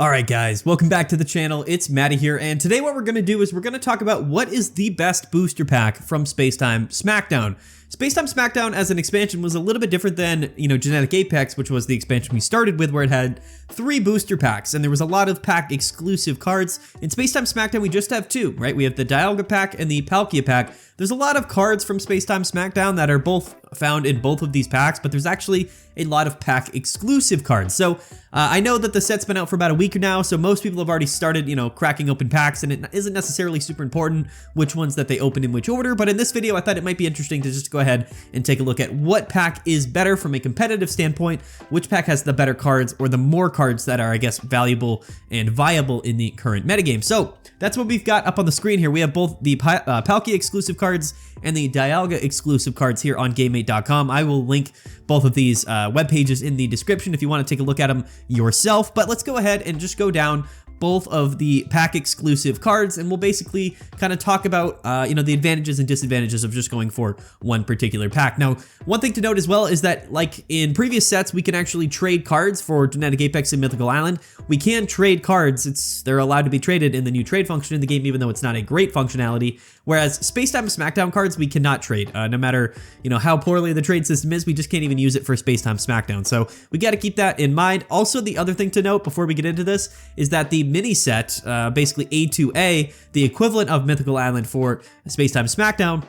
Alright guys, welcome back to the channel. It's Matty here, and today what we're going to do is we're going to talk about what is the best booster pack from Space-time Smackdown. Space-time Smackdown as an expansion was a little bit different than, Genetic Apex, which was the expansion we started with, where it had 3 booster packs, and there was a lot of pack exclusive cards. In Space-time Smackdown, we just have 2, right? We have the Dialga pack and the Palkia pack. There's a lot of cards from Space-time Smackdown that are both found in both of these packs, but there's actually a lot of pack exclusive cards. So I know that the set's been out for about a week now, so most people have already started, cracking open packs, and it isn't necessarily super important which ones that they open in which order, but in this video I thought it might be interesting to just go ahead and take a look at what pack is better from a competitive standpoint, which pack has the better cards or the more cards that are, I guess, valuable and viable in the current metagame. So that's what we've got up on the screen here. We have both the Palkia exclusive cards and the Dialga exclusive cards here on GameMate.com. I will link both of these web pages in the description if you want to take a look at them yourself. But let's go ahead and just go down both of the pack exclusive cards, and we'll basically kind of talk about the advantages and disadvantages of just going for one particular pack. Now, one thing to note as well is that, like in previous sets, we can actually trade cards for Genetic Apex and Mythical Island. We can trade cards. They're allowed to be traded in the new trade function in the game, even though it's not a great functionality. Whereas Space-time Smackdown cards, we cannot trade. No matter how poorly the trade system is, we just can't even use it for Space-time Smackdown. So we got to keep that in mind. Also, the other thing to note before we get into this is that the mini set, basically A2A, the equivalent of Mythical Island for Space-time Smackdown,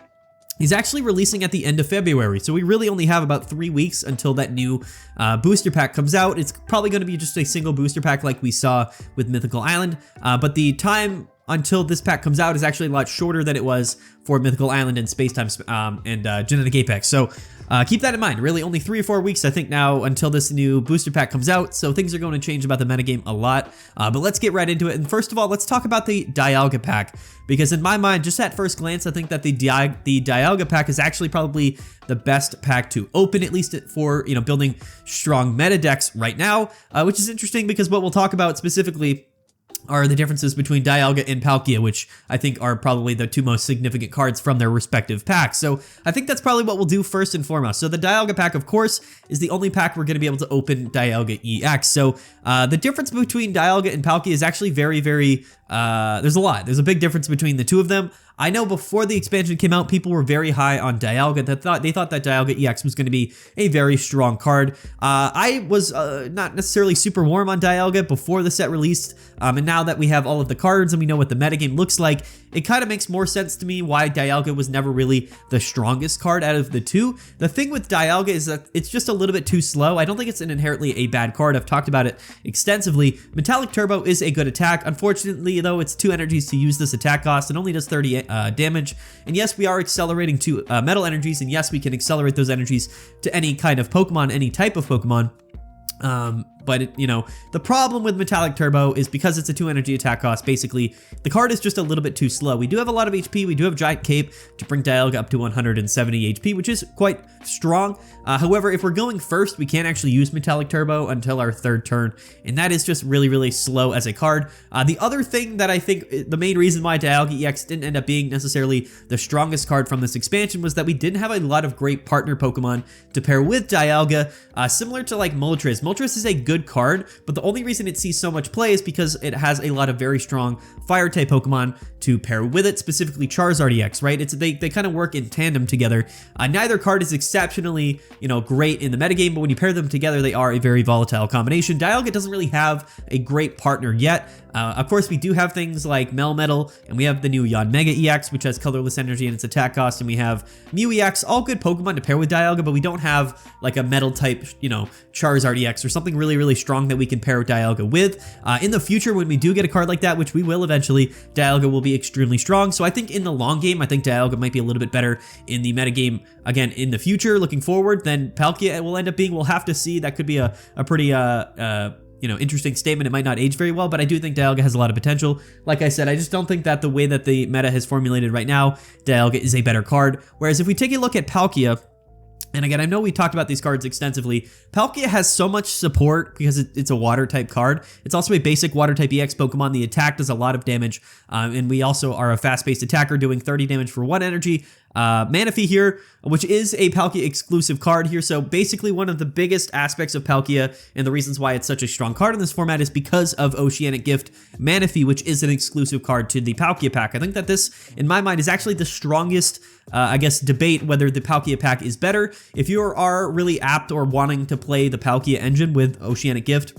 is actually releasing at the end of February. So we really only have about 3 weeks until that new booster pack comes out. It's probably going to be just a single booster pack like we saw with Mythical Island, but the time until this pack comes out is actually a lot shorter than it was for Mythical Island and Space-time and Genetic Apex. So keep that in mind. Really only 3 or 4 weeks, I think, now until this new booster pack comes out. So things are going to change about the metagame a lot. But let's get right into it. And first of all, let's talk about the Dialga pack. Because in my mind, just at first glance, I think that the Dialga pack is actually probably the best pack to open, at least for building strong meta decks right now. Which is interesting because what we'll talk about specifically are the differences between Dialga and Palkia, which I think are probably the 2 most significant cards from their respective packs. So I think that's probably what we'll do first and foremost. So the Dialga pack, of course, is the only pack we're going to be able to open Dialga EX. So the difference between Dialga and Palkia is actually very, there's a lot. There's a big difference between the two of them. I know before the expansion came out, people were very high on Dialga. They thought that Dialga EX was going to be a very strong card. I was not necessarily super warm on Dialga before the set released, and now that we have all of the cards and we know what the metagame looks like, it kind of makes more sense to me why Dialga was never really the strongest card out of the two. The thing with Dialga is that it's just a little bit too slow. I don't think it's inherently a bad card. I've talked about it extensively. Metallic Turbo is a good attack. Unfortunately, though, it's 2 energies to use this attack cost and only does 30 damage. And yes, we are accelerating to metal energies, and yes, we can accelerate those energies to any kind of Pokemon, any type of Pokemon. But the problem with Metallic Turbo is because it's a 2 energy attack cost, basically, the card is just a little bit too slow. We do have a lot of HP, we do have Giant Cape to bring Dialga up to 170 HP, which is quite strong. However, if we're going first, we can't actually use Metallic Turbo until our 3rd turn, and that is just really slow as a card. The other thing that I think, the main reason why Dialga EX didn't end up being necessarily the strongest card from this expansion was that we didn't have a lot of great partner Pokemon to pair with Dialga, similar to like Moltres. Moltres is a good card, but the only reason it sees so much play is because it has a lot of very strong fire type Pokemon to pair with it, specifically Charizard EX, right? They kind of work in tandem together. Neither card is exceptionally, great in the metagame, but when you pair them together, they are a very volatile combination. Dialga doesn't really have a great partner yet. Of course, we do have things like Melmetal, and we have the new Yanmega EX, which has colorless energy and its attack cost, and we have Mew EX, all good Pokemon to pair with Dialga, but we don't have like a metal type, Charizard EX or something really strong that we can pair Dialga with. In the future, when we do get a card like that, which we will eventually, Dialga will be extremely strong. So I think in the long game, I think Dialga might be a little bit better in the metagame, again, in the future, looking forward, than Palkia will end up being. We'll have to see. That could be a pretty interesting statement. It might not age very well, but I do think Dialga has a lot of potential. Like I said, I just don't think that the way that the meta has formulated right now, Dialga is a better card. Whereas if we take a look at Palkia, and again, I know we talked about these cards extensively. Palkia has so much support because it's a water type card. It's also a basic water type EX Pokemon. The attack does a lot of damage, and we also are a fast-paced attacker doing 30 damage for 1 energy, Manaphy here, which is a Palkia exclusive card here. So basically one of the biggest aspects of Palkia and the reasons why it's such a strong card in this format is because of Oceanic Gift Manaphy, which is an exclusive card to the Palkia pack. I think that this, in my mind, is actually the strongest, I guess, debate whether the Palkia pack is better. If you are really apt or wanting to play the Palkia engine with Oceanic Gift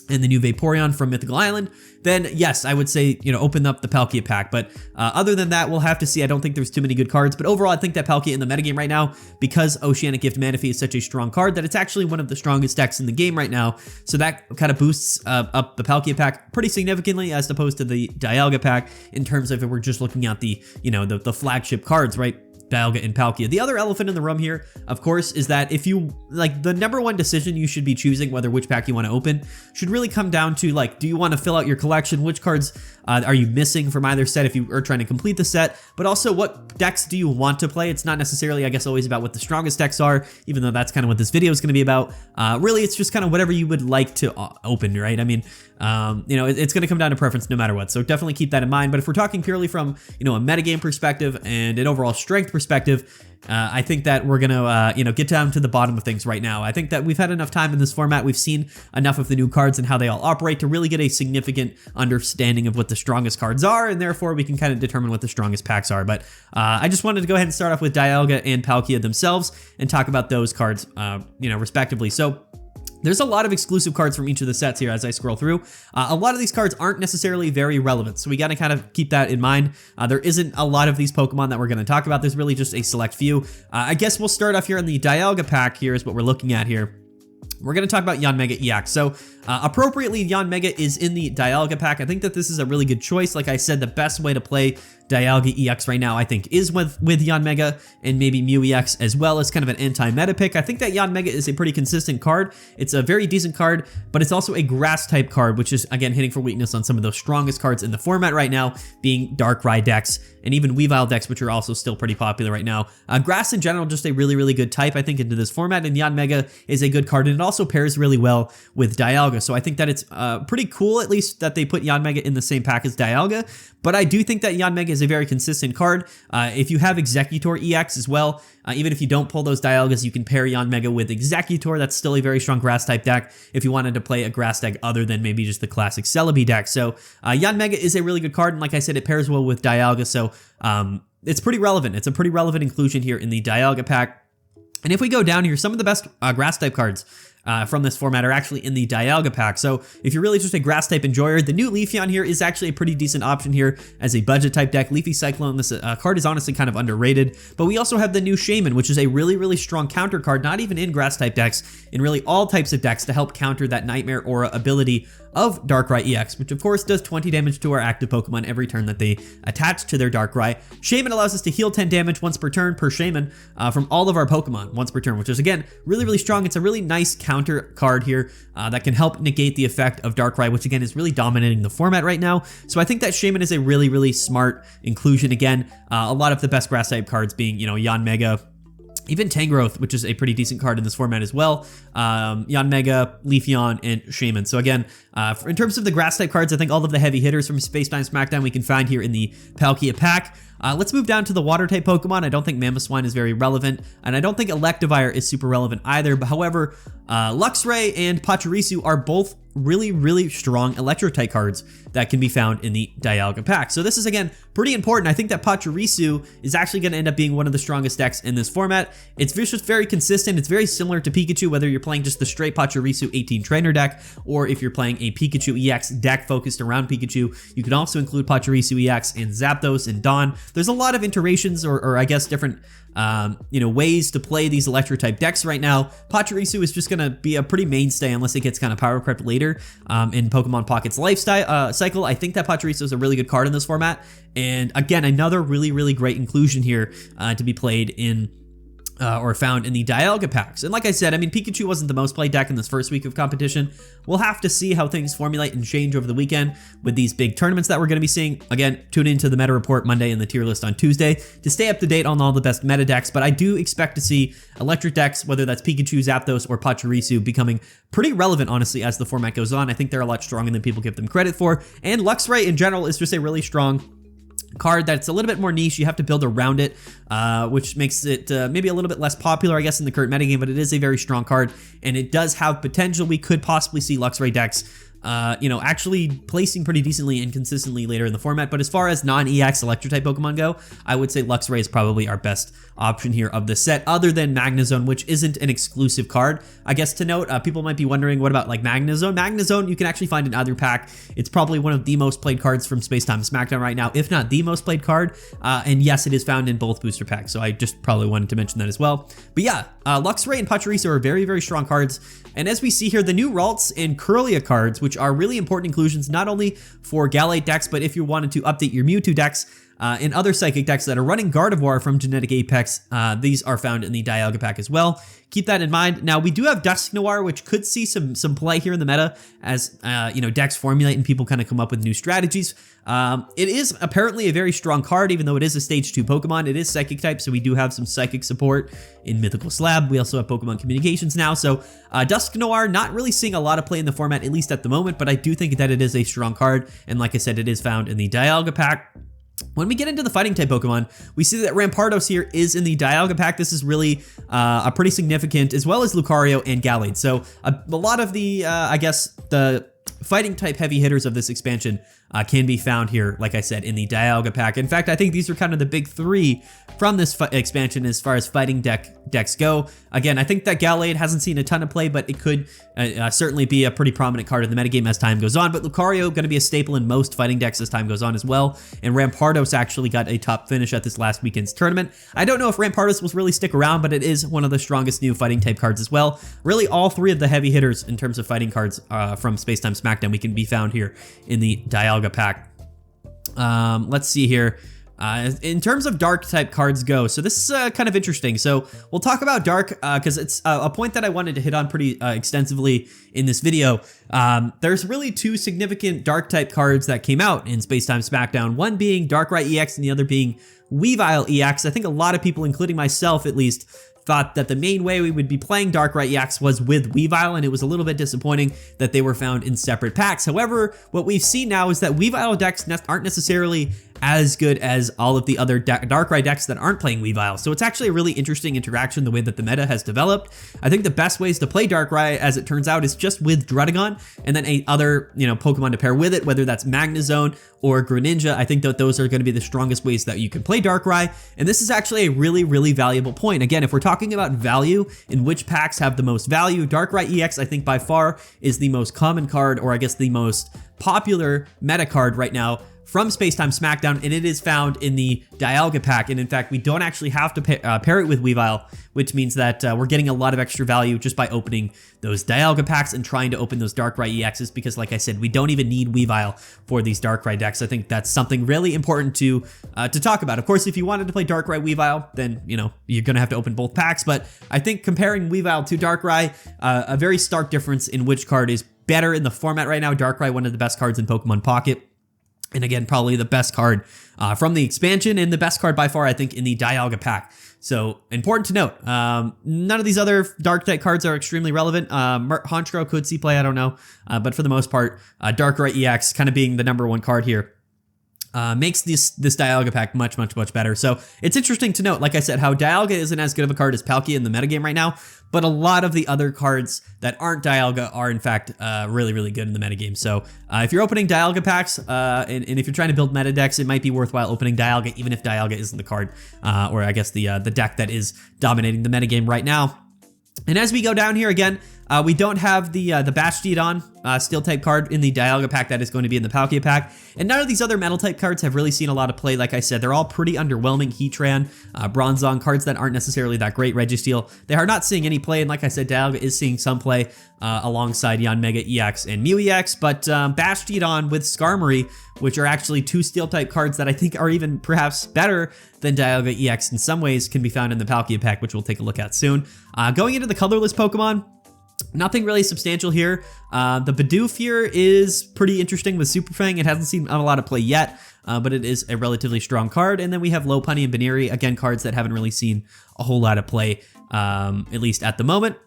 and the new Vaporeon from Mythical Island, then yes, I would say, open up the Palkia pack. But other than that, we'll have to see. I don't think there's too many good cards. But overall, I think that Palkia in the metagame right now, because Oceanic Gift Manaphy is such a strong card, that it's actually one of the strongest decks in the game right now. So that kind of boosts up the Palkia pack pretty significantly as opposed to the Dialga pack in terms of if we're just looking at the, the flagship cards, right? Dialga and Palkia. The other elephant in the room here, of course, is that if you, the number one decision you should be choosing whether which pack you want to open should really come down to, do you want to fill out your collection? Which cards are you missing from either set if you are trying to complete the set? But also, what decks do you want to play? It's not necessarily, I guess, always about what the strongest decks are, even though that's kind of what this video is going to be about. Really, it's just kind of whatever you would like to open, right? I mean, it's going to come down to preference no matter what. So definitely keep that in mind. But if we're talking purely from, a metagame perspective and an overall strength perspective, I think that we're going to, get down to the bottom of things right now. I think that we've had enough time in this format. We've seen enough of the new cards and how they all operate to really get a significant understanding of what the strongest cards are, and therefore we can kind of determine what the strongest packs are. But I just wanted to go ahead and start off with Dialga and Palkia themselves and talk about those cards, respectively. So there's a lot of exclusive cards from each of the sets here as I scroll through. A lot of these cards aren't necessarily very relevant, so we got to kind of keep that in mind. There isn't a lot of these Pokemon that we're going to talk about. There's really just a select few. I guess we'll start off here in the Dialga pack. Here is what we're looking at here. We're going to talk about Yanmega EX. So appropriately, Yanmega is in the Dialga pack. I think that this is a really good choice. Like I said, the best way to play Dialga EX right now, I think, is with Yanmega and maybe Mew EX as well as kind of an anti-meta pick. I think that Yanmega is a pretty consistent card. It's a very decent card, but it's also a grass type card, which is, again, hitting for weakness on some of those strongest cards in the format right now, being Darkrai decks and even Weavile decks, which are also still pretty popular right now. Grass in general, just a really, really good type, I think, into this format, and Yanmega is a good card, and it also pairs really well with Dialga. So I think that it's pretty cool, at least, that they put Yanmega in the same pack as Dialga, but I do think that Yanmega is a very consistent card. If you have Executor EX as well, even if you don't pull those Dialgas, you can pair Yanmega with Executor. That's still a very strong grass type deck if you wanted to play a grass deck other than maybe just the classic Celebi deck. So Yanmega is a really good card, and like I said, it pairs well with Dialga, so it's pretty relevant. It's a pretty relevant inclusion here in the Dialga pack. And if we go down here, some of the best grass type cards from this format are actually in the Dialga pack. So if you're really just a grass type enjoyer, the new Leafeon here is actually a pretty decent option here as a budget type deck. Leafy Cyclone, this card is honestly kind of underrated, but we also have the new Shaman, which is a really, really strong counter card, not even in grass type decks, in really all types of decks to help counter that Nightmare Aura ability of Darkrai EX, which of course does 20 damage to our active Pokemon every turn that they attach to their Darkrai. Shaman allows us to heal 10 damage once per turn per Shaman from all of our Pokemon once per turn, which is, again, really, really strong. It's a really nice counter card here that can help negate the effect of Darkrai, which again is really dominating the format right now. So I think that Shaman is a really, really smart inclusion. Again, a lot of the best grass type cards being, Yanmega, even Tangrowth, which is a pretty decent card in this format as well. Yanmega, Leafeon, and Shaman. So again, in terms of the grass type cards, I think all of the heavy hitters from Space-time Smackdown we can find here in the Palkia pack. Let's move down to the water type Pokemon. I don't think Mamoswine is very relevant, and I don't think Electivire is super relevant either. But however, Luxray and Pachirisu are both really, really strong Electro-type cards that can be found in the Dialga pack. So this is, again, pretty important. I think that Pachirisu is actually going to end up being one of the strongest decks in this format. It's just very consistent. It's very similar to Pikachu, whether you're playing just the straight Pachirisu 18 trainer deck, or if you're playing a Pikachu EX deck focused around Pikachu. You can also include Pachirisu EX and Zapdos and Dawn. There's a lot of iterations or I guess different ways to play these Electro-type decks right now. Pachirisu is just going to be a pretty mainstay unless it gets kind of power crept later in Pokemon Pocket's lifestyle cycle. I think that Pachirisu is a really good card in this format. And again, another really, really great inclusion here to be played in or found in the Dialga packs. And like I said, I mean, Pikachu wasn't the most played deck in this first week of competition. We'll have to see how things formulate and change over the weekend with these big tournaments that we're going to be seeing. Again, tune into the meta report Monday and the tier list on Tuesday to stay up to date on all the best meta decks. But I do expect to see electric decks, whether that's Pikachu, Zapdos, or Pachirisu, becoming pretty relevant, honestly, as the format goes on. I think they're a lot stronger than people give them credit for. And Luxray in general is just a really strong card that's a little bit more niche. You have to build around it, which makes it maybe a little bit less popular, I guess, in the current metagame, but it is a very strong card, and it does have potential. We could possibly see Luxray decks actually placing pretty decently and consistently later in the format. But as far as non-EX Electro-type Pokemon go, I would say Luxray is probably our best option here of the set, other than Magnezone, which isn't an exclusive card. I guess to note, people might be wondering, what about like Magnezone? Magnezone you can actually find in either pack. It's probably one of the most played cards from Space-time Smackdown right now, if not the most played card. And yes, it is found in both booster packs, so I just probably wanted to mention that as well. But yeah, Luxray and Pachirisu are very, very strong cards. And as we see here, the new Ralts and Curlia cards, which are really important inclusions, not only for Galate decks, but if you wanted to update your Mewtwo decks and other Psychic decks that are running Gardevoir from Genetic Apex, these are found in the Dialga pack as well. Keep that in mind. Now, we do have Dusknoir, which could see some play here in the meta as, decks formulate and people kind of come up with new strategies. It is apparently a very strong card, even though it is a Stage 2 Pokemon. It is Psychic type, so we do have some Psychic support in Mythical Slab. We also have Pokemon Communications now, so Dusknoir, not really seeing a lot of play in the format, at least at the moment, but I do think that it is a strong card, and like I said, it is found in the Dialga pack. When we get into the fighting type Pokemon, we see that Rampardos here is in the Dialga pack. This is really a pretty significant, as well as Lucario and Gallade. So a lot of the, I guess, the fighting type heavy hitters of this expansion can be found here, like I said, in the Dialga pack. In fact, I think these are kind of the big three from this expansion as far as fighting decks go. Again, I think that Gallade hasn't seen a ton of play, but it could certainly be a pretty prominent card in the metagame as time goes on. But Lucario going to be a staple in most fighting decks as time goes on as well. And Rampardos actually got a top finish at this last weekend's tournament. I don't know if Rampardos will really stick around, but it is one of the strongest new fighting type cards as well. Really, all three of the heavy hitters in terms of fighting cards from Space-time Smackdown we can be found here in the Dialga pack. Let's see here. In terms of dark type cards go, so this is kind of interesting. So we'll talk about dark because it's a point that I wanted to hit on pretty extensively in this video. There's really two significant dark type cards that came out in Space-time Smackdown, one being Darkrai EX and the other being Weavile EX. I think a lot of people, including myself at least, thought that the main way we would be playing Darkrai EX was with Weavile, and it was a little bit disappointing that they were found in separate packs. However, what we've seen now is that Weavile decks aren't necessarily as good as all of the other Darkrai decks that aren't playing Weavile. So it's actually a really interesting interaction the way that the meta has developed. I think the best ways to play Darkrai, as it turns out, is just with Druddigon and then other Pokemon to pair with it, whether that's Magnezone or Greninja. I think that those are going to be the strongest ways that you can play Darkrai. And this is actually a really, really valuable point. Again, if we're talking about value in which packs have the most value, Darkrai EX, I think by far is the most common card, or I guess the most popular meta card right now from Space-time Smackdown, and it is found in the Dialga pack. And in fact, we don't actually have to pair it with Weavile, which means that we're getting a lot of extra value just by opening those Dialga packs and trying to open those Darkrai EXs, because like I said, we don't even need Weavile for these Darkrai decks. I think that's something really important to talk about. Of course, if you wanted to play Darkrai Weavile, then you're gonna have to open both packs, but I think comparing Weavile to Darkrai, a very stark difference in which card is better in the format right now. Darkrai, one of the best cards in Pokemon Pocket. And again, probably the best card from the expansion, and the best card by far, I think, in the Dialga pack. So important to note, none of these other dark type cards are extremely relevant. Honchkrow could see play, I don't know. But for the most part, Darkrai EX kind of being the #1 card here makes this Dialga pack much, much, much better. So it's interesting to note, like I said, how Dialga isn't as good of a card as Palkia in the metagame right now, but a lot of the other cards that aren't Dialga are in fact really, really good in the metagame. So if you're opening Dialga packs, and if you're trying to build meta decks, it might be worthwhile opening Dialga, even if Dialga isn't the card, or I guess the deck that is dominating the metagame right now. And as we go down here again, we don't have the Bastiodon Steel type card in the Dialga pack that is going to be in the Palkia pack. And none of these other Metal type cards have really seen a lot of play. Like I said, they're all pretty underwhelming. Heatran, Bronzong, cards that aren't necessarily that great. Registeel, they are not seeing any play. And like I said, Dialga is seeing some play alongside Yanmega EX and Mew EX. But Bastiodon with Skarmory, which are actually two Steel type cards that I think are even perhaps better than Dialga EX in some ways, can be found in the Palkia pack, which we'll take a look at soon. Going into the colorless Pokemon, nothing really substantial here. The Bidoof here is pretty interesting with Super Fang. It hasn't seen a lot of play yet, but it is a relatively strong card. And then we have Lopunny and Baneri, again, cards that haven't really seen a whole lot of play, at least at the moment.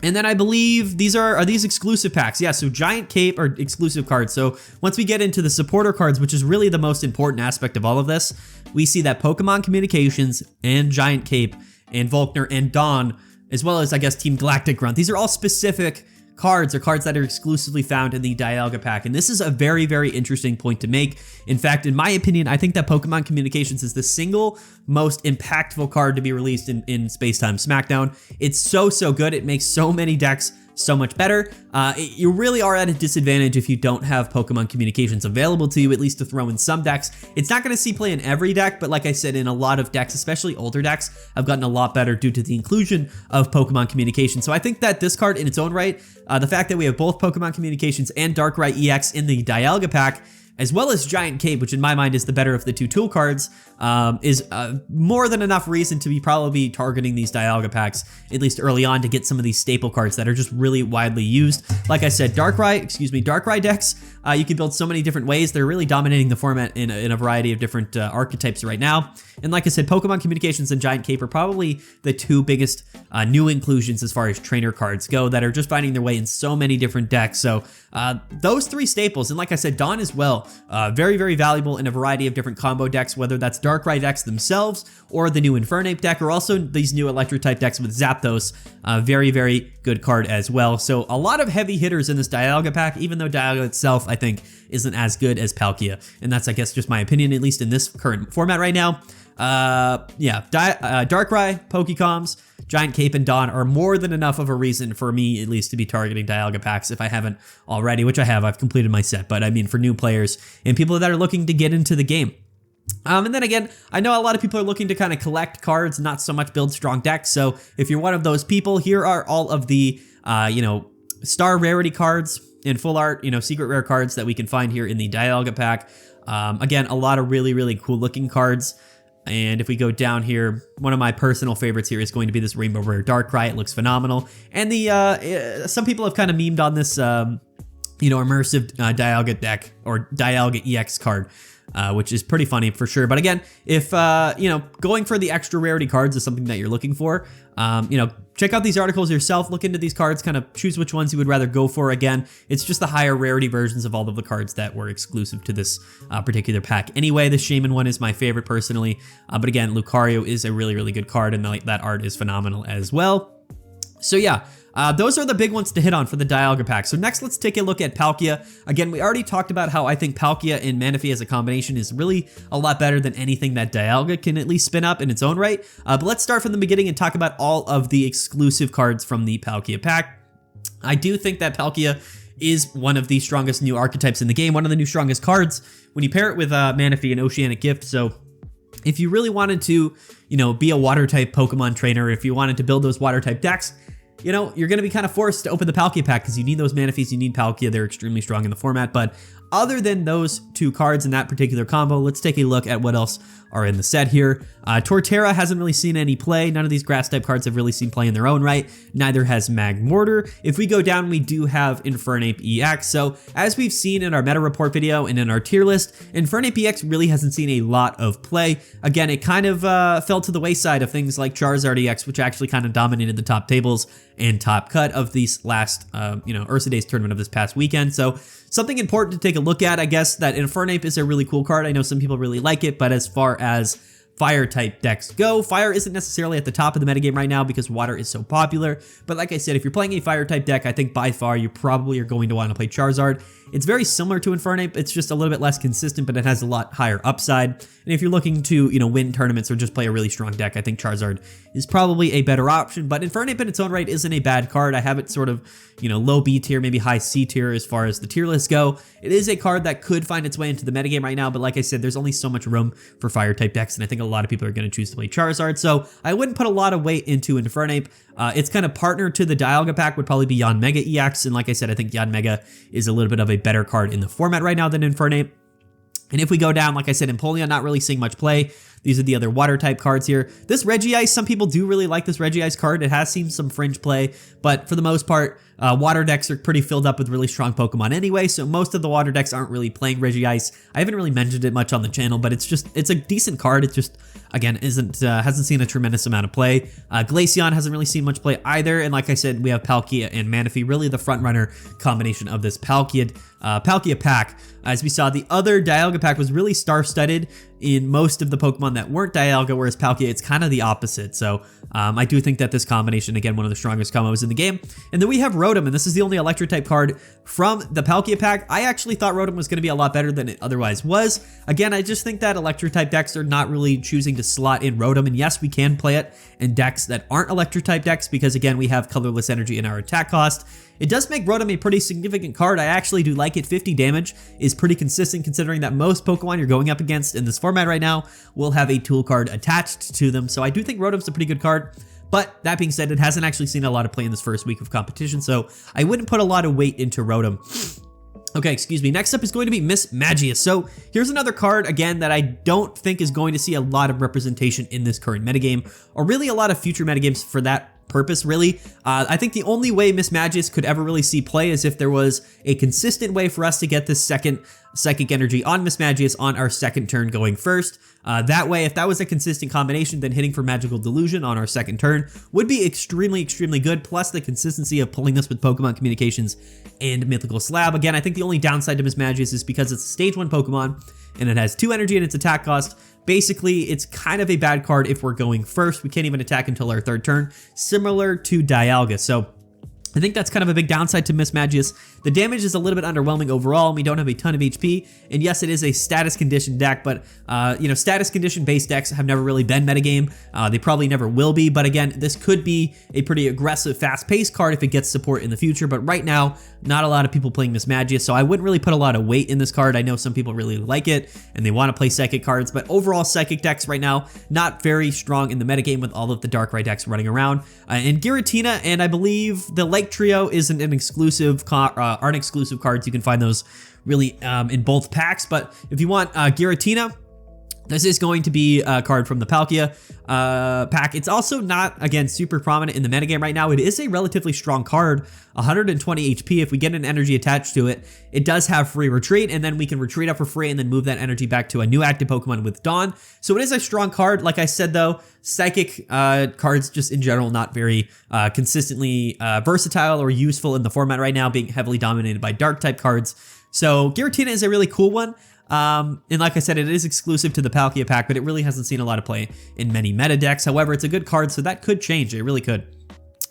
And then I believe these are these exclusive packs. Yeah, so Giant Cape are exclusive cards. So once we get into the supporter cards, which is really the most important aspect of all of this, we see that Pokemon Communications and Giant Cape and Volkner and Dawn, as well as, I guess, Team Galactic Grunt. These are all specific cards or cards that are exclusively found in the Dialga pack. And this is a very, very interesting point to make. In fact, in my opinion, I think that Pokemon Communications is the single most impactful card to be released in Space-time Smackdown. It's so good. It makes so many decks so much better. You really are at a disadvantage if you don't have Pokemon Communications available to you, at least to throw in some decks. It's not going to see play in every deck, but like I said, in a lot of decks, especially older decks, have gotten a lot better due to the inclusion of Pokemon Communications. So I think that this card in its own right, the fact that we have both Pokemon Communications and Darkrai EX in the Dialga pack, as well as Giant Cape, which in my mind is the better of the two tool cards, is more than enough reason to be probably targeting these Dialga packs, at least early on, to get some of these staple cards that are just really widely used. Like I said, Darkrai decks, you can build so many different ways. They're really dominating the format in a variety of different archetypes right now. And like I said, Pokemon Communications and Giant Cape are probably the two biggest new inclusions as far as trainer cards go that are just finding their way in so many different decks. So those three staples, and like I said, Dawn as well, very, very valuable in a variety of different combo decks, whether that's Darkrai decks themselves or the new Infernape deck, or also these new Electric-type decks with Zapdos. Very, very good card as well. So a lot of heavy hitters in this Dialga pack, even though Dialga itself, I think, isn't as good as Palkia. And that's, I guess, just my opinion, at least in this current format right now. Darkrai, Pokecoms, Giant Cape, and Dawn are more than enough of a reason for me, at least, to be targeting Dialga packs if I haven't already, which I have. I've completed my set, but I mean for new players and people that are looking to get into the game. And then again, I know a lot of people are looking to kind of collect cards, not so much build strong decks. So if you're one of those people, here are all of the, star rarity cards and full art, secret rare cards that we can find here in the Dialga pack. Again, a lot of really, really cool looking cards. And if we go down here, one of my personal favorites here is going to be this Rainbow Rare Darkrai. It looks phenomenal. And the some people have kind of memed on this, immersive Dialga deck or Dialga EX card, which is pretty funny for sure. But again, if, going for the extra rarity cards is something that you're looking for, check out these articles yourself, look into these cards, kind of choose which ones you would rather go for. Again, it's just the higher rarity versions of all of the cards that were exclusive to this particular pack. Anyway, the Shaman one is my favorite personally. But again, Lucario is a really, really good card, and that art is phenomenal as well. So yeah, those are the big ones to hit on for the Dialga pack. So next, let's take a look at Palkia. Again, we already talked about how I think Palkia and Manaphy as a combination is really a lot better than anything that Dialga can at least spin up in its own right. But let's start from the beginning and talk about all of the exclusive cards from the Palkia pack. I do think that Palkia is one of the strongest new archetypes in the game, one of the new strongest cards when you pair it with Manaphy and Oceanic Gift. So if you really wanted to, be a water type Pokemon trainer, if you wanted to build those water type decks, you're going to be kind of forced to open the Palkia pack because you need those Manaphies, you need Palkia. They're extremely strong in the format. But other than those two cards in that particular combo, let's take a look at what else are in the set here. Torterra hasn't really seen any play. None of these grass type cards have really seen play in their own right. Neither has Magmortar. If we go down, we do have Infernape EX. So as we've seen in our meta report video and in our tier list, Infernape EX really hasn't seen a lot of play. Again, it kind of fell to the wayside of things like Charizard EX, which actually kind of dominated the top tables and top cut of these last, Ursa Days tournament of this past weekend. So something important to take a look at, I guess, that Infernape is a really cool card. I know some people really like it, but as far as fire type decks go, fire isn't necessarily at the top of the metagame right now because water is so popular. But like I said, if you're playing a fire type deck, I think by far you probably are going to want to play Charizard. It's very similar to Infernape. It's just a little bit less consistent, but it has a lot higher upside. And if you're looking to, win tournaments or just play a really strong deck, I think Charizard is probably a better option. But Infernape in its own right isn't a bad card. I have it sort of, low B tier, maybe high C tier as far as the tier lists go. It is a card that could find its way into the metagame right now, but like I said, there's only so much room for fire type decks, and I think a lot of people are going to choose to play Charizard. So I wouldn't put a lot of weight into Infernape. Its kind of partner to the Dialga pack would probably be Yanmega EX, and like I said, I think Yanmega is a little bit of a better card in the format right now than Infernape. And if we go down, like I said, Empoleon not really seeing much play. These are the other water type cards here. This Regice, some people do really like this Regice card. It has seen some fringe play, but for the most part, water decks are pretty filled up with really strong Pokemon anyway, so most of the water decks aren't really playing Regice. I haven't really mentioned it much on the channel, but it's a decent card. It just, again, hasn't seen a tremendous amount of play. Glaceon hasn't really seen much play either, and like I said, we have Palkia and Manaphy, really the front runner combination of this Palkia pack. As we saw, the other Dialga pack was really star-studded in most of the Pokemon that weren't Dialga, whereas Palkia, it's kind of the opposite. So I do think that this combination, again, one of the strongest combos in the game. And then we have Rotom, and this is the only Electric-type card from the Palkia pack. I actually thought Rotom was going to be a lot better than it otherwise was. Again, I just think that Electric-type decks are not really choosing to slot in Rotom, and yes, we can play it in decks that aren't Electric-type decks because, again, we have Colorless Energy in our attack cost. It does make Rotom a pretty significant card. I actually do like it. 50 damage is pretty consistent considering that most Pokemon you're going up against in this format right now will have a tool card attached to them. So I do think Rotom's a pretty good card. But that being said, it hasn't actually seen a lot of play in this first week of competition, so I wouldn't put a lot of weight into Rotom. Okay, excuse me. Next up is going to be Mismagius. So here's another card, again, that I don't think is going to see a lot of representation in this current metagame, or really a lot of future metagames for that purpose, really. I think the only way Mismagius could ever really see play is if there was a consistent way for us to get this second Psychic Energy on Mismagius on our second turn going first. That way, if that was a consistent combination, then hitting for Magical Delusion on our second turn would be extremely, extremely good, plus the consistency of pulling this with Pokemon Communications and Mythical Slab. Again, I think the only downside to Mismagius is because it's a Stage 1 Pokemon, and it has 2 energy in its attack cost. Basically, it's kind of a bad card if we're going first. We can't even attack until our third turn, similar to Dialga. So I think that's kind of a big downside to Mismagius. The damage is a little bit underwhelming overall, and we don't have a ton of HP. And yes, it is a status condition deck, but status condition based decks have never really been metagame. They probably never will be, but again, this could be a pretty aggressive, fast-paced card if it gets support in the future. But right now, not a lot of people playing Mismagius, so I wouldn't really put a lot of weight in this card. I know some people really like it, and they want to play Psychic cards, but overall, Psychic decks right now, not very strong in the metagame with all of the Darkrai decks running around. And Giratina, and I believe the Lake Trio isn't an exclusive, aren't exclusive cards. You can find those really in both packs, but if you want Giratina, this is going to be a card from the Palkia pack. It's also not, again, super prominent in the metagame right now. It is a relatively strong card, 120 HP. If we get an energy attached to it, it does have free retreat, and then we can retreat up for free and then move that energy back to a new active Pokemon with Dawn. So it is a strong card. Like I said, though, Psychic cards just in general not very consistently versatile or useful in the format right now, being heavily dominated by Dark-type cards. So Giratina is a really cool one. And like I said, it is exclusive to the Palkia pack, but it really hasn't seen a lot of play in many meta decks. However, it's a good card, so that could change. It really could.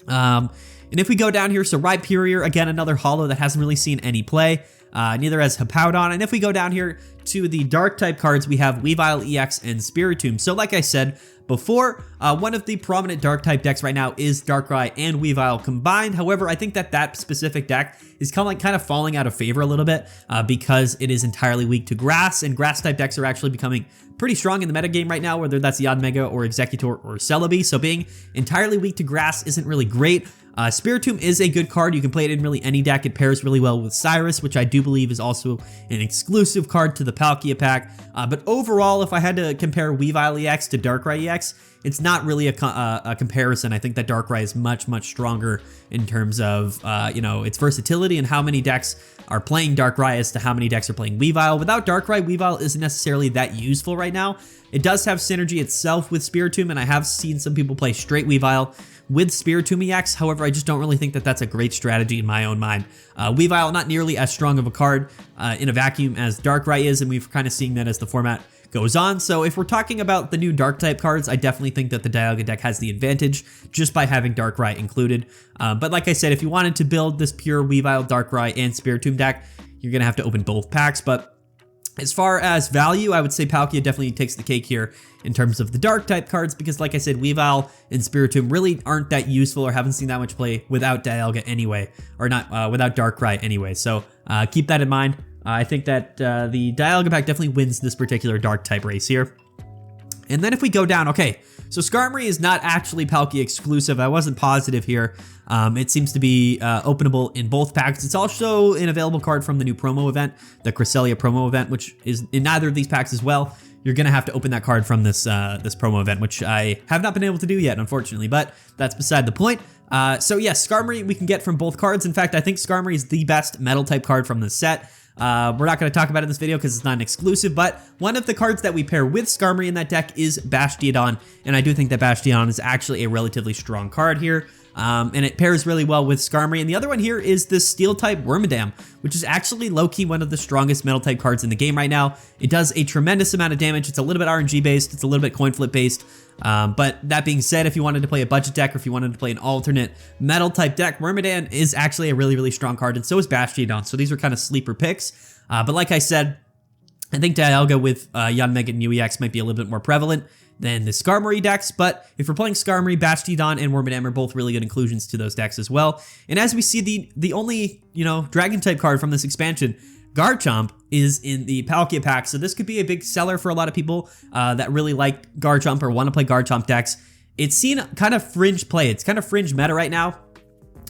And if we go down here, so Rhyperior, again, another holo that hasn't really seen any play. Neither has Hippowdon. And if we go down here to the Dark-type cards, we have Weavile, EX, and Spiritomb. So like I said before, one of the prominent Dark-type decks right now is Darkrai and Weavile combined. However, I think that specific deck is kind of falling out of favor a little bit because it is entirely weak to Grass, and Grass-type decks are actually becoming pretty strong in the metagame right now, whether that's Yanmega or Executor or Celebi. So being entirely weak to Grass isn't really great. Spiritomb is a good card. You can play it in really any deck. It pairs really well with Cyrus, which I do believe is also an exclusive card to the Palkia pack. But overall, if I had to compare Weavile EX to Darkrai EX, it's not really a comparison. I think that Darkrai is much, much stronger in terms of, its versatility and how many decks are playing Darkrai as to how many decks are playing Weavile. Without Darkrai, Weavile isn't necessarily that useful right now. It does have synergy itself with Spiritomb, and I have seen some people play straight Weavile with Spiritomb EX. However, I just don't really think that that's a great strategy in my own mind. Weavile, not nearly as strong of a card in a vacuum as Darkrai is, and we've kind of seen that as the format goes on. So if we're talking about the new Dark-type cards, I definitely think that the Dialga deck has the advantage just by having Darkrai included. But like I said, if you wanted to build this pure Weavile, Darkrai, and Spiritomb deck, you're going to have to open both packs. But as far as value, I would say Palkia definitely takes the cake here in terms of the Dark-type cards, because like I said, Weavile and Spiritomb really aren't that useful or haven't seen that much play without Dialga anyway, or not without Darkrai anyway. So keep that in mind. I think that the Dialga pack definitely wins this particular Dark-type race here. And then if we go down, okay, so Skarmory is not actually Palkia exclusive. I wasn't positive here. It seems to be openable in both packs. It's also an available card from the new promo event, the Cresselia promo event, which is in neither of these packs as well. you're gonna have to open that card from this this promo event, which I have not been able to do yet, unfortunately, but that's beside the point. So yes, Skarmory we can get from both cards. In fact, I think Skarmory is the best metal type card from the set. We're not going to talk about it in this video because it's not an exclusive, but one of the cards that we pair with Skarmory in that deck is Bastiodon, and I do think that Bastiodon is actually a relatively strong card here. And it pairs really well with Skarmory. And the other one here is the Steel-type Wormadam, which is actually low-key one of the strongest Metal-type cards in the game right now. It does a tremendous amount of damage. It's a little bit RNG-based. It's a little bit coin flip-based. But that being said, if you wanted to play a budget deck or if you wanted to play an alternate Metal-type deck, Wormadam is actually a really, really strong card, and so is Bastiodon. So these are kind of sleeper picks. But like I said, I think Dialga with Yanmega and UEX might be a little bit more prevalent than the Skarmory decks, but if we're playing Skarmory, Bastiodon and Wormadam are both really good inclusions to those decks as well. And as we see, the only, Dragon type card from this expansion, Garchomp, is in the Palkia pack, so this could be a big seller for a lot of people that really like Garchomp or want to play Garchomp decks. It's seen kind of fringe play. It's kind of fringe meta right now,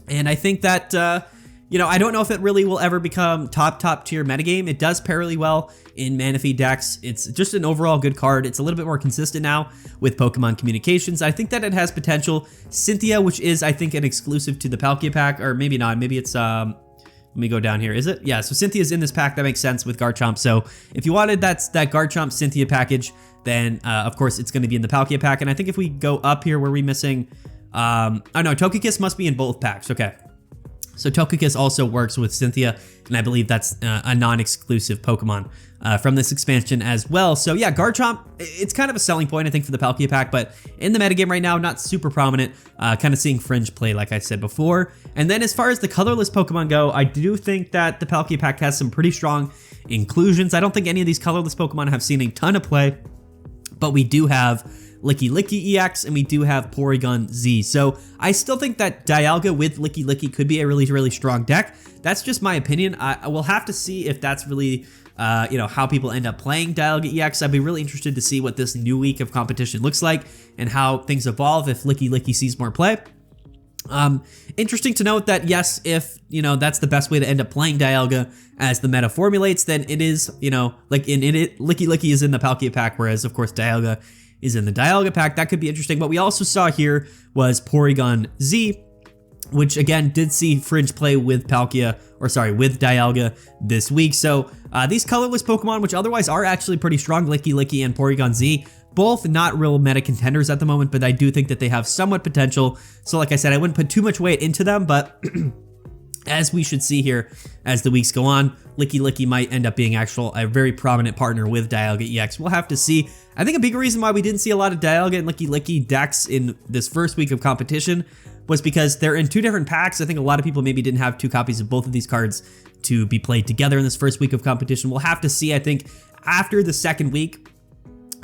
and I think that I don't know if it really will ever become top tier metagame. It does pair really well in mana feed decks. It's just an overall good card. It's a little bit more consistent now with Pokemon Communications. I think that it has potential. Cynthia, which is, I think, an exclusive to the Palkia pack, or maybe not. Maybe it's, let me go down here. Is it? Yeah, so Cynthia's in this pack. That makes sense with Garchomp. So if you wanted that Garchomp Cynthia package, then of course it's going to be in the Palkia pack. And I think if we go up here, were we missing? Oh no, Togekiss must be in both packs. Okay. So Togekiss also works with Cynthia, and I believe that's a non-exclusive Pokemon from this expansion as well. So yeah, Garchomp, it's kind of a selling point, I think, for the Palkia pack, but in the metagame right now, not super prominent, kind of seeing fringe play, like I said before. And then as far as the colorless Pokemon go, I do think that the Palkia pack has some pretty strong inclusions. I don't think any of these colorless Pokemon have seen a ton of play, but we do have Licky Licky EX, and we do have Porygon Z. So I still think that Dialga with Licky Licky could be a really, really strong deck. That's just my opinion. I will have to see if that's really, how people end up playing Dialga EX. I'd be really interested to see what this new week of competition looks like and how things evolve if Licky Licky sees more play. Interesting to note that yes, if that's the best way to end up playing Dialga as the meta formulates, then it is, like Licky Licky is in the Palkia pack, whereas of course Dialga is in the Dialga pack. That could be interesting. What we also saw here was Porygon Z, which again did see fringe play with Palkia, with Dialga this week. So these colorless Pokemon, which otherwise are actually pretty strong, Licky Licky and Porygon Z, both not real meta contenders at the moment, but I do think that they have somewhat potential. So like I said, I wouldn't put too much weight into them, but as we should see here as the weeks go on, Licky Licky might end up being a very prominent partner with Dialga EX. We'll have to see. I think a big reason why we didn't see a lot of Dialga and Licky Licky decks in this first week of competition was because they're in two different packs. I think a lot of people maybe didn't have two copies of both of these cards to be played together in this first week of competition. We'll have to see. I think after the second week,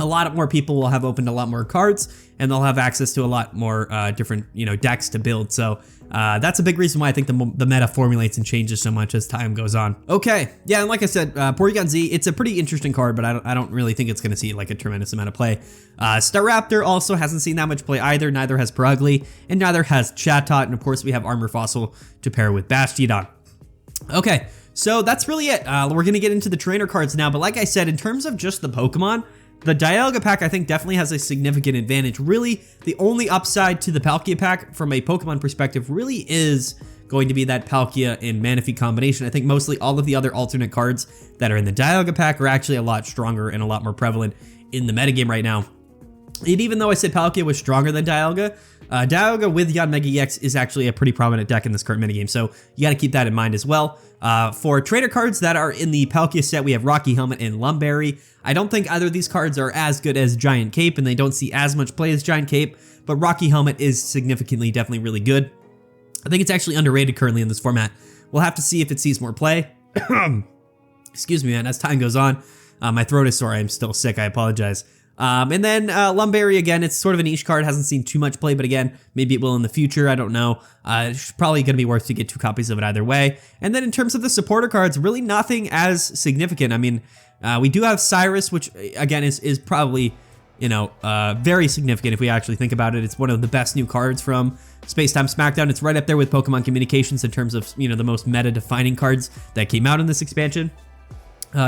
a lot more people will have opened a lot more cards, and they'll have access to a lot more different decks to build. So that's a big reason why I think the meta formulates and changes so much as time goes on. Okay, yeah, and like I said, Porygon Z, it's a pretty interesting card, but I don't really think it's going to see like a tremendous amount of play. Staraptor also hasn't seen that much play either. Neither has Purugly, and neither has Chatot, and of course we have Armor Fossil to pair with Bastiodon. Okay, so that's really it. We're going to get into the trainer cards now, but like I said, in terms of just the Pokemon, the Dialga pack, I think, definitely has a significant advantage. Really, the only upside to the Palkia pack from a Pokemon perspective really is going to be that Palkia and Manaphy combination. I think mostly all of the other alternate cards that are in the Dialga pack are actually a lot stronger and a lot more prevalent in the metagame right now. And even though I said Palkia was stronger than Dialga, Dialga with Yanmega EX is actually a pretty prominent deck in this current metagame, so you got to keep that in mind as well. For trainer cards that are in the Palkia set, we have Rocky Helmet and Lumberry. I don't think either of these cards are as good as Giant Cape, and they don't see as much play as Giant Cape, but Rocky Helmet is significantly, definitely really good. I think it's actually underrated currently in this format. We'll have to see if it sees more play. Excuse me, man, as time goes on. My throat is sore. I'm still sick. I apologize. And then Lumberry, again, it's sort of a niche card, hasn't seen too much play, but again, maybe it will in the future, I don't know. It's probably going to be worth to get two copies of it either way. And then in terms of the supporter cards, really nothing as significant. I mean, we do have Cyrus, which again is probably, very significant if we actually think about it. It's one of the best new cards from Space-time Smackdown. It's right up there with Pokemon Communications in terms of, the most meta-defining cards that came out in this expansion.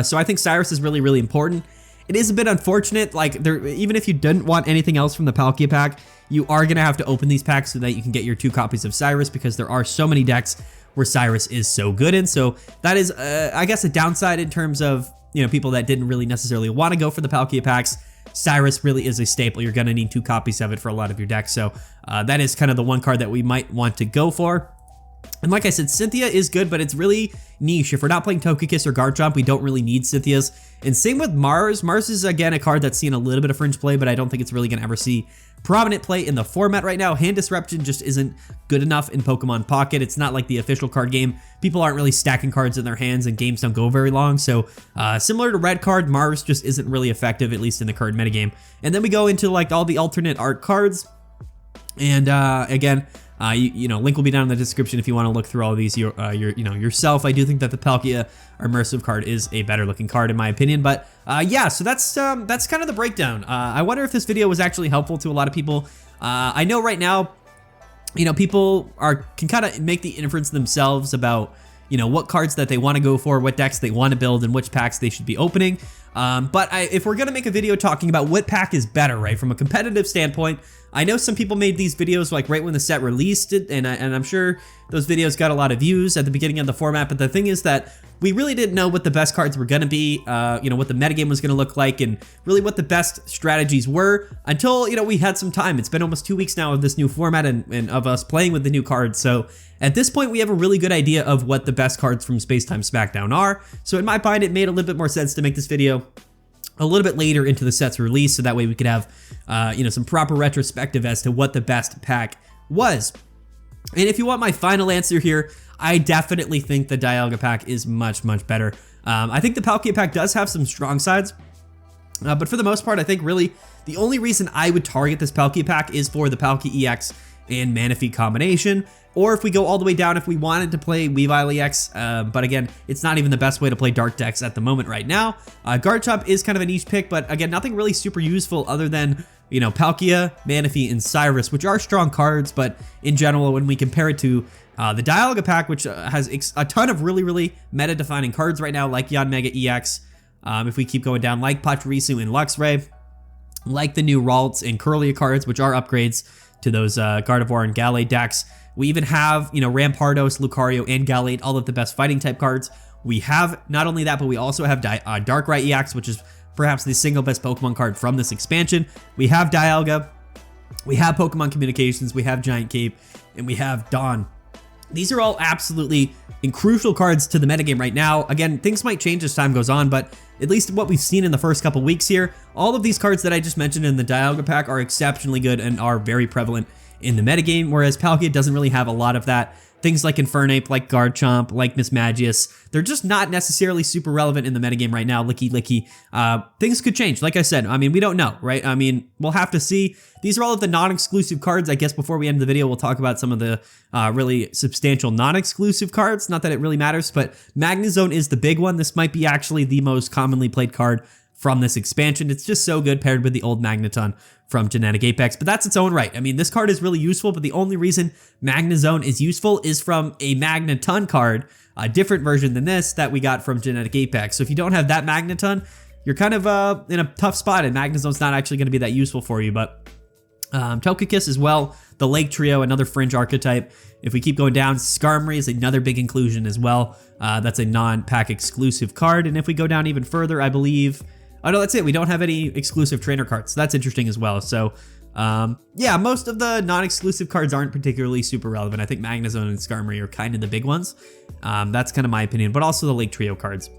So I think Cyrus is really, really important. It is a bit unfortunate, like even if you didn't want anything else from the Palkia pack, you are gonna have to open these packs so that you can get your 2 copies of Cyrus, because there are so many decks where Cyrus is so good in. So that is, I guess, a downside in terms of, you know, people that didn't really necessarily want to go for the Palkia packs. Cyrus really is a staple. You're gonna need 2 copies of it for a lot of your decks. So that is kind of the one card that we might want to go for. And like I said, Cynthia is good, but it's really niche. If we're not playing Togekiss or Garchomp, we don't really need Cynthias. And same with Mars. Mars is, again, a card that's seen a little bit of fringe play, but I don't think it's really going to ever see prominent play in the format right now. Hand Disruption just isn't good enough in Pokemon Pocket. It's not like the official card game. People aren't really stacking cards in their hands, and games don't go very long. So similar to Red Card, Mars just isn't really effective, at least in the current metagame. And then we go into like all the alternate art cards. And again, you know, link will be down in the description if you want to look through all of these yourself. I do think that the Palkia Immersive card is a better looking card in my opinion. But yeah, so that's kind of the breakdown. I wonder if this video was actually helpful to a lot of people. I know right now, you know, people can kind of make the inference themselves about, you know, what cards that they want to go for, what decks they want to build, and which packs they should be opening. But if we're going to make a video talking about what pack is better, right, from a competitive standpoint, I know some people made these videos like right when the set released it, and I'm sure those videos got a lot of views at the beginning of the format, but the thing is that we really didn't know what the best cards were going to be, you know, what the metagame was going to look like, and really what the best strategies were until, you know, we had some time. It's been almost 2 weeks now of this new format and of us playing with the new cards, so at this point we have a really good idea of what the best cards from Space-time Smackdown are. So in my mind, it made a little bit more sense to make this video a little bit later into the set's release, so that way we could have, you know, some proper retrospective as to what the best pack was. And if you want my final answer here, I definitely think the Dialga pack is much, much better. I think the Palkia pack does have some strong sides, but for the most part, I think really the only reason I would target this Palkia pack is for the Palkia EX and Manaphy combination, or if we go all the way down, if we wanted to play Weavile EX, but again, it's not even the best way to play dark decks at the moment right now. Garchomp is kind of a niche pick, but again, nothing really super useful other than, you know, Palkia, Manaphy, and Cyrus, which are strong cards, but in general, when we compare it to the Dialga pack, which has a ton of really, really meta-defining cards right now, like Yanmega EX, if we keep going down, like Pachirisu and Luxray, like the new Ralts and Curlia cards, which are upgrades to those Gardevoir and Gallade decks. We even have, you know, Rampardos, Lucario, and Gallade, all of the best fighting type cards. We have not only that, but we also have Darkrai EX, which is perhaps the single best Pokemon card from this expansion. We have Dialga, we have Pokemon Communications, we have Giant Cape, and we have Dawn. These are all absolutely crucial cards to the metagame right now. Again, things might change as time goes on, but at least what we've seen in the first couple weeks here, all of these cards that I just mentioned in the Dialga pack are exceptionally good and are very prevalent in the metagame, whereas Palkia doesn't really have a lot of that. Things like Infernape, like Garchomp, like Mismagius, they're just not necessarily super relevant in the metagame right now. Licky. Things could change. Like I said, I mean, we don't know, right? I mean, we'll have to see. These are all of the non-exclusive cards. I guess before we end the video, we'll talk about some of the really substantial non-exclusive cards. Not that it really matters, but Magnezone is the big one. This might be actually the most commonly played card from this expansion. It's just so good paired with the old Magneton from Genetic Apex, but that's its own right. I mean, this card is really useful, but the only reason Magnezone is useful is from a Magneton card, a different version than this that we got from Genetic Apex. So if you don't have that Magneton, you're kind of in a tough spot, and Magnezone's not actually going to be that useful for you. But Togekiss as well, the Lake Trio, another fringe archetype. If we keep going down, Skarmory is another big inclusion as well. That's a non-pack exclusive card. And if we go down even further, I believe... Oh no, that's it. We don't have any exclusive trainer cards. So that's interesting as well. So yeah, most of the non-exclusive cards aren't particularly super relevant. I think Magnezone and Skarmory are kind of the big ones. That's kind of my opinion, but also the Lake Trio cards.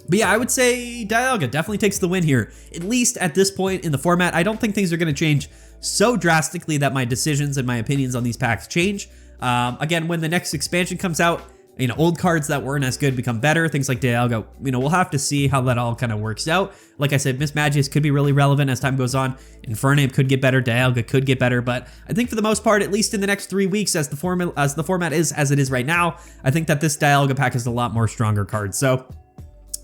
But yeah, I would say Dialga definitely takes the win here, at least at this point in the format. I don't think things are going to change so drastically that my decisions and my opinions on these packs change. Again, when the next expansion comes out, you know, old cards that weren't as good become better. Things like Dialga, you know, we'll have to see how that all kind of works out. Like I said, Mismagius could be really relevant as time goes on. Infernape could get better. Dialga could get better. But I think for the most part, at least in the next 3 weeks, as the format is as it is right now, I think that this Dialga pack has a lot more stronger cards. So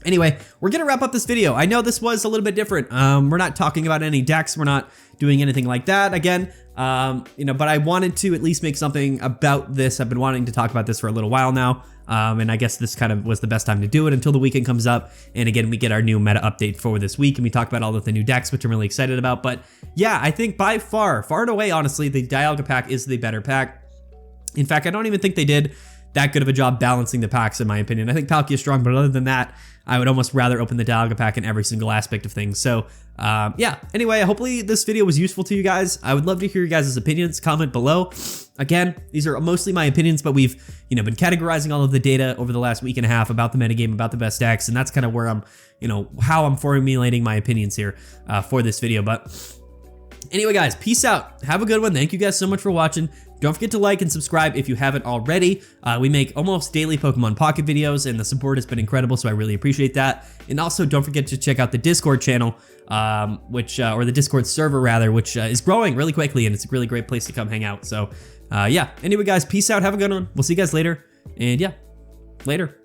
anyway, we're going to wrap up this video. I know this was a little bit different. We're not talking about any decks. We're not doing anything like that. Again, You know, but I wanted to at least make something about this. I've been wanting to talk about this for a little while now. And I guess this kind of was the best time to do it until the weekend comes up. And again, we get our new meta update for this week, and we talk about all of the new decks, which I'm really excited about. But yeah, I think by far and away, honestly, the Dialga pack is the better pack. In fact, I don't even think they did that good of a job balancing the packs, in my opinion. I think Palkia is strong, but other than that, I would almost rather open the Dialga pack in every single aspect of things. So yeah, anyway, hopefully this video was useful to you guys. I would love to hear your guys' opinions. Comment below. Again, these are mostly my opinions, but we've, you know, been categorizing all of the data over the last week and a half about the metagame, about the best decks, and that's kind of where I'm, you know, how I'm formulating my opinions here for this video. But anyway, guys, peace out. Have a good one. Thank you guys so much for watching. Don't forget to like and subscribe if you haven't already. We make almost daily Pokemon Pocket videos, and the support has been incredible, so I really appreciate that. And also, don't forget to check out the Discord channel, or the Discord server rather, which is growing really quickly, and it's a really great place to come hang out. So yeah, anyway, guys, peace out. Have a good one. We'll see you guys later. And yeah, later.